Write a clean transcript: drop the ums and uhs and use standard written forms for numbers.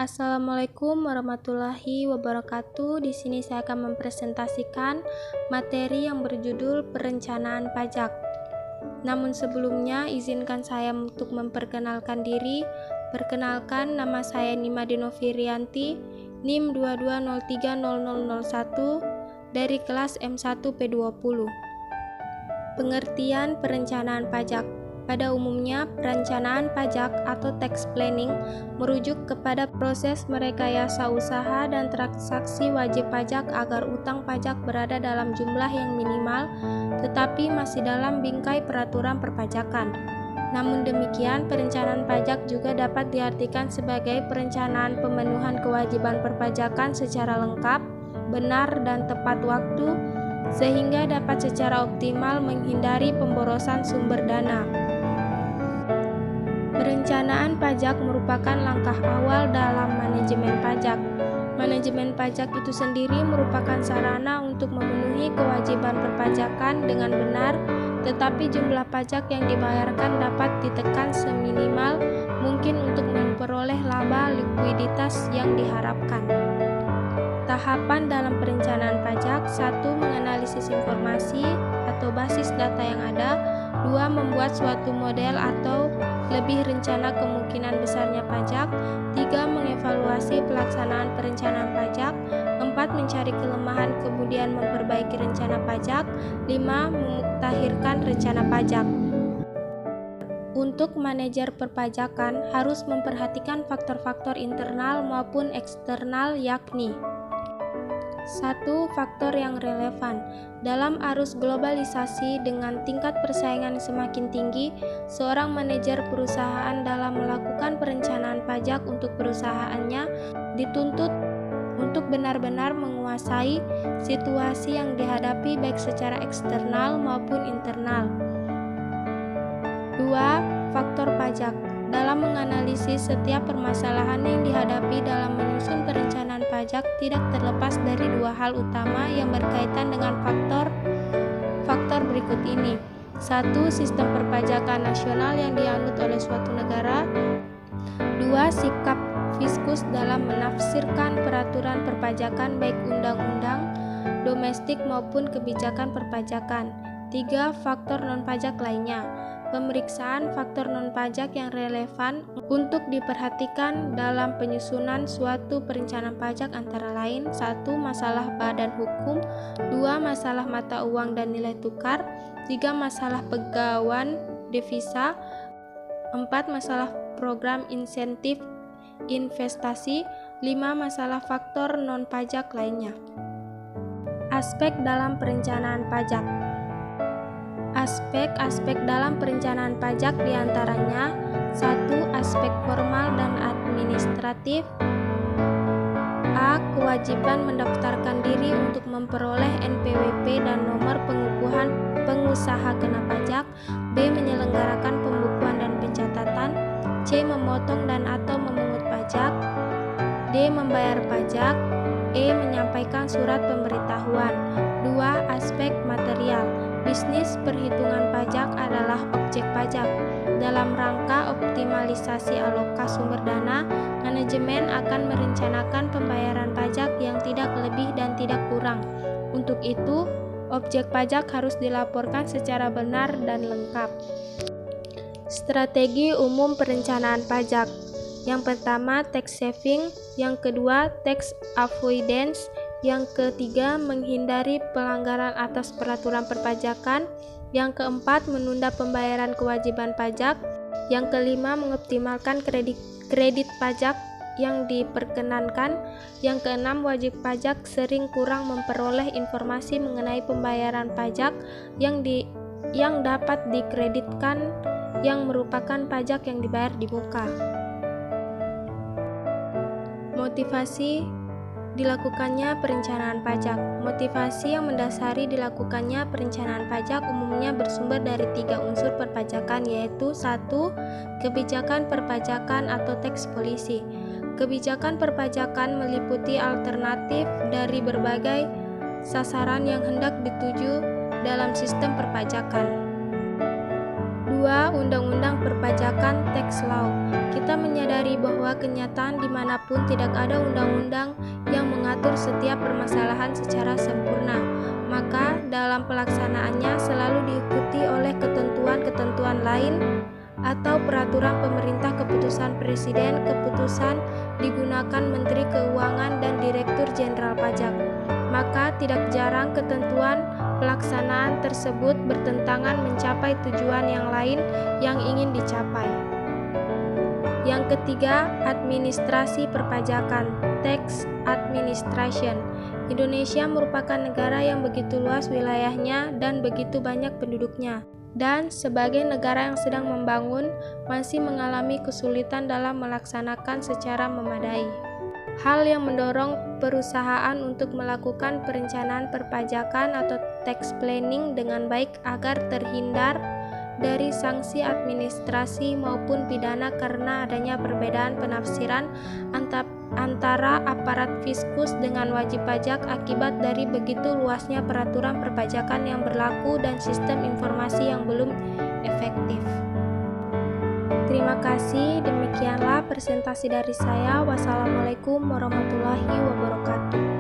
Assalamualaikum warahmatullahi wabarakatuh. Di sini saya akan mempresentasikan materi yang berjudul perencanaan pajak. Namun sebelumnya, izinkan saya untuk memperkenalkan diri. Perkenalkan, nama saya Nima Denovirianti, NIM 22030001 dari kelas M1 P20. Pengertian perencanaan pajak. Pada umumnya, perencanaan pajak atau tax planning merujuk kepada proses merekayasa usaha dan transaksi wajib pajak agar utang pajak berada dalam jumlah yang minimal, tetapi masih dalam bingkai peraturan perpajakan. Namun demikian, perencanaan pajak juga dapat diartikan sebagai perencanaan pemenuhan kewajiban perpajakan secara lengkap, benar, dan tepat waktu, sehingga dapat secara optimal menghindari pemborosan sumber dana. Perencanaan pajak merupakan langkah awal dalam manajemen pajak. Manajemen pajak itu sendiri merupakan sarana untuk memenuhi kewajiban perpajakan dengan benar, tetapi jumlah pajak yang dibayarkan dapat ditekan seminimal mungkin untuk memperoleh laba likuiditas yang diharapkan. Tahapan dalam perencanaan pajak: 1. Menganalisis informasi atau basis data yang ada. 2. Membuat suatu model atau lebih rencana kemungkinan besarnya pajak. 3. Mengevaluasi pelaksanaan perencanaan pajak. 4. Mencari kelemahan kemudian memperbaiki rencana pajak. 5. Memuktahirkan rencana pajak. Untuk manajer perpajakan harus memperhatikan faktor-faktor internal maupun eksternal, yakni 1. Faktor yang relevan. Dalam arus globalisasi dengan tingkat persaingan semakin tinggi, seorang manajer perusahaan dalam melakukan perencanaan pajak untuk perusahaannya dituntut untuk benar-benar menguasai situasi yang dihadapi baik secara eksternal maupun internal. 2. Faktor pajak. Dalam menganalisis setiap permasalahan yang dihadapi dalam menyusun perencanaan pajak tidak terlepas dari dua hal utama yang berkaitan dengan faktor berikut ini. 1. Sistem perpajakan nasional yang dianut oleh suatu negara. 2. Sikap fiskus dalam menafsirkan peraturan perpajakan baik undang-undang domestik maupun kebijakan perpajakan. 3. Faktor non-pajak lainnya. Pemeriksaan faktor non-pajak yang relevan untuk diperhatikan dalam penyusunan suatu perencanaan pajak antara lain: 1. Masalah badan hukum. 2. Masalah mata uang dan nilai tukar. 3. Masalah pegawai devisa. 4. Masalah program insentif investasi. 5. Masalah faktor non-pajak lainnya. Aspek dalam perencanaan pajak. Aspek-aspek dalam perencanaan pajak diantaranya: 1. Aspek formal dan administratif. A. Kewajiban mendaftarkan diri untuk memperoleh NPWP dan nomor pengukuhan pengusaha kena pajak. B. Menyelenggarakan pembukuan dan pencatatan. C. Memotong dan atau memungut pajak. D. Membayar pajak. E. Menyampaikan surat pemberitahuan. 2. Aspek material. Bisnis perhitungan pajak adalah objek pajak. Dalam rangka optimalisasi alokasi sumber dana, manajemen akan merencanakan pembayaran pajak yang tidak lebih dan tidak kurang. Untuk itu, objek pajak harus dilaporkan secara benar dan lengkap. Strategi umum perencanaan pajak. Yang pertama, tax saving. Yang kedua, tax avoidance. Yang ketiga, menghindari pelanggaran atas peraturan perpajakan. Yang keempat, menunda pembayaran kewajiban pajak. Yang kelima, mengoptimalkan kredit pajak yang diperkenankan. Yang keenam, wajib pajak sering kurang memperoleh informasi mengenai pembayaran pajak yang dapat dikreditkan yang merupakan pajak yang dibayar di muka. Motivasi dilakukannya perencanaan pajak. Motivasi yang mendasari dilakukannya perencanaan pajak umumnya bersumber dari 3 unsur perpajakan, yaitu 1. Kebijakan perpajakan atau tax policy. Kebijakan perpajakan meliputi alternatif dari berbagai sasaran yang hendak dituju dalam sistem perpajakan. 2. 2. Undang-undang perpajakan tax law. Kita menyadari bahwa kenyataan dimanapun tidak ada undang-undang yang mengatur setiap permasalahan secara sempurna, maka dalam pelaksanaannya selalu diikuti oleh ketentuan-ketentuan lain atau peraturan pemerintah, keputusan presiden, keputusan digunakan Menteri Keuangan dan Direktur Jenderal Pajak. Maka tidak jarang ketentuan pelaksanaan tersebut bertentangan mencapai tujuan yang lain yang ingin dicapai. Yang ketiga, administrasi perpajakan, tax administration. Indonesia merupakan negara yang begitu luas wilayahnya dan begitu banyak penduduknya. Dan sebagai negara yang sedang membangun, masih mengalami kesulitan dalam melaksanakan secara memadai. Hal yang mendorong perusahaan untuk melakukan perencanaan perpajakan atau tax planning dengan baik agar terhindar dari sanksi administrasi maupun pidana karena adanya perbedaan penafsiran antara aparat fiskus dengan wajib pajak akibat dari begitu luasnya peraturan perpajakan yang berlaku dan sistem informasi yang belum efektif. Terima kasih, demikianlah presentasi dari saya. Wassalamualaikum warahmatullahi wabarakatuh.